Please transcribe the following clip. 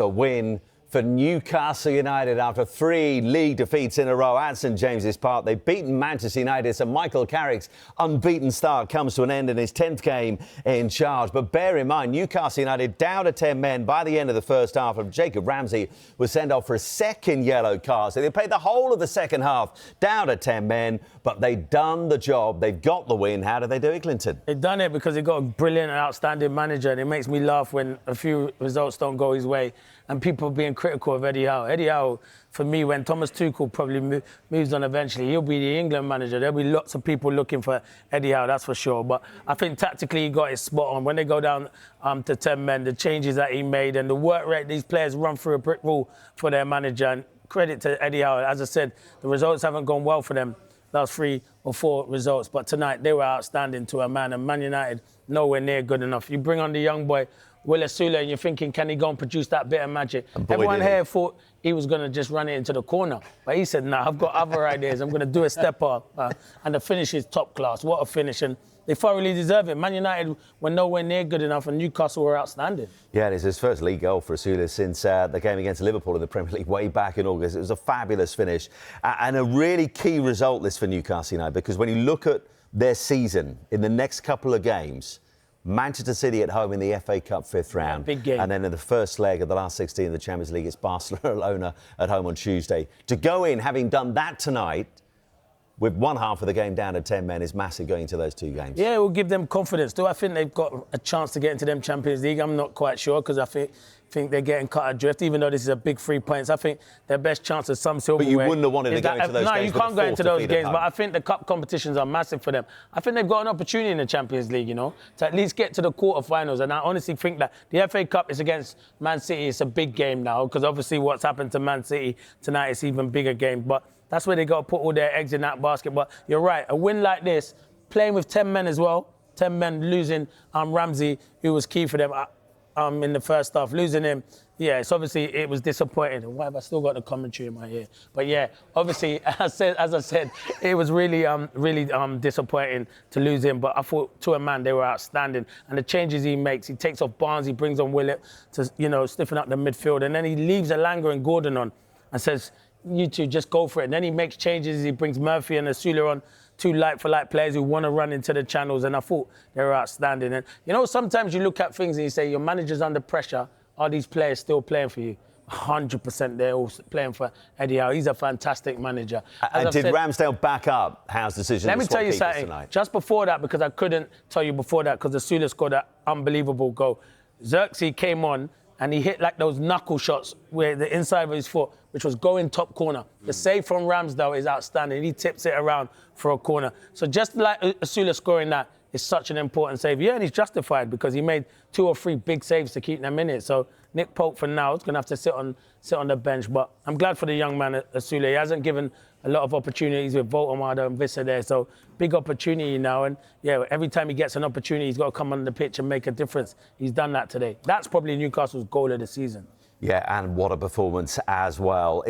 A win for Newcastle United after 3 league defeats in a row at St James's Park. They've beaten Manchester United, so Michael Carrick's unbeaten start comes to an end in his 10th game in charge. But bear in mind, Newcastle United down to 10 men by the end of the first half. Of Jacob Ramsey was sent off for a second yellow card. So they played the whole of the second half down to 10 men, but they've done the job. They've got the win. How did they do it, Clinton? They've done it because they've got a brilliant and outstanding manager, and it makes me laugh when a few results don't go his way and people being critical of Eddie Howe. Eddie Howe, for me, when Thomas Tuchel probably moves on eventually, he'll be the England manager. There'll be lots of people looking for Eddie Howe, that's for sure. But I think tactically he got it spot on. When they go down to 10 men, the changes that he made and the work rate these players run through a brick wall for their manager. And credit to Eddie Howe. As I said, the results haven't gone well for them, last 3 or 4 results. But tonight, they were outstanding to a man. And Man United, nowhere near good enough. You bring on the young boy, William Osula, and you're thinking, can he go and produce that bit of magic? Everyone here thought he was going to just run it into the corner. But he said, nah, I've got other ideas. I'm going to do a step up. And the finish is top class. What a finish. And they thoroughly deserve it. Man United were nowhere near good enough, and Newcastle were outstanding. Yeah, it is his first league goal for Osula since the game against Liverpool in the Premier League way back in August. It was a fabulous finish and a really key result, this, for Newcastle United, because when you look at their season in the next couple of games, Manchester City at home in the FA Cup 5th round. Big game. And then in the first leg of the last 16 of the Champions League, it's Barcelona at home on Tuesday. To go in, having done that tonight, with one half of the game down to 10 men, is massive going into those 2 games. Yeah, it will give them confidence. Do I think they've got a chance to get into them Champions League? I'm not quite sure, because I think they're getting cut adrift. Even though this is a big 3 points, I think their best chance of some silverware. But you wouldn't have wanted to go into those games. No, you can't go into those games. But I think the cup competitions are massive for them. I think they've got an opportunity in the Champions League, you know, to at least get to the quarterfinals. And I honestly think that the FA Cup is against Man City. It's a big game now, because obviously what's happened to Man City tonight is even bigger game. But that's where they got to put all their eggs in that basket. But you're right, a win like this, playing with 10 men as well, 10 men losing Ramsey, who was key for them in the first half, losing him. Yeah, it's obviously, it was disappointing. Why have I still got the commentary in my ear? But yeah, obviously, as I said, it was really disappointing to lose him. But I thought, to a man, they were outstanding. And the changes he makes, he takes off Barnes, he brings on Willett to, you know, stiffen up the midfield. And then he leaves Elanga and Gordon on and says, you two just go for it. And then he makes changes. He brings Murphy and Osula on, 2 like-for-like players who want to run into the channels. And I thought they were outstanding. And, you know, sometimes you look at things and you say, your manager's under pressure. Are these players still playing for you? 100% they're all playing for Eddie Howe. He's a fantastic manager. And did Ramsdale back up Howe's decision to swap keepers tonight? Let me tell you something. Just before that, because I couldn't tell you before that, because Osula scored that unbelievable goal. Xerxes came on, and he hit like those knuckle shots where the inside of his foot, which was going top corner. The save from Ramsdale is outstanding. He tips it around for a corner. So just like Osula scoring that is such an important save. Yeah, and he's justified because he made 2 or 3 big saves to keep them in it. So Nick Pope, for now, is going to have to sit on the bench. But I'm glad for the young man, Osula. He hasn't given a lot of opportunities with Voltemade and Vissa there. So big opportunity now. And yeah, every time he gets an opportunity, he's got to come on the pitch and make a difference. He's done that today. That's probably Newcastle's goal of the season. Yeah, and what a performance as well.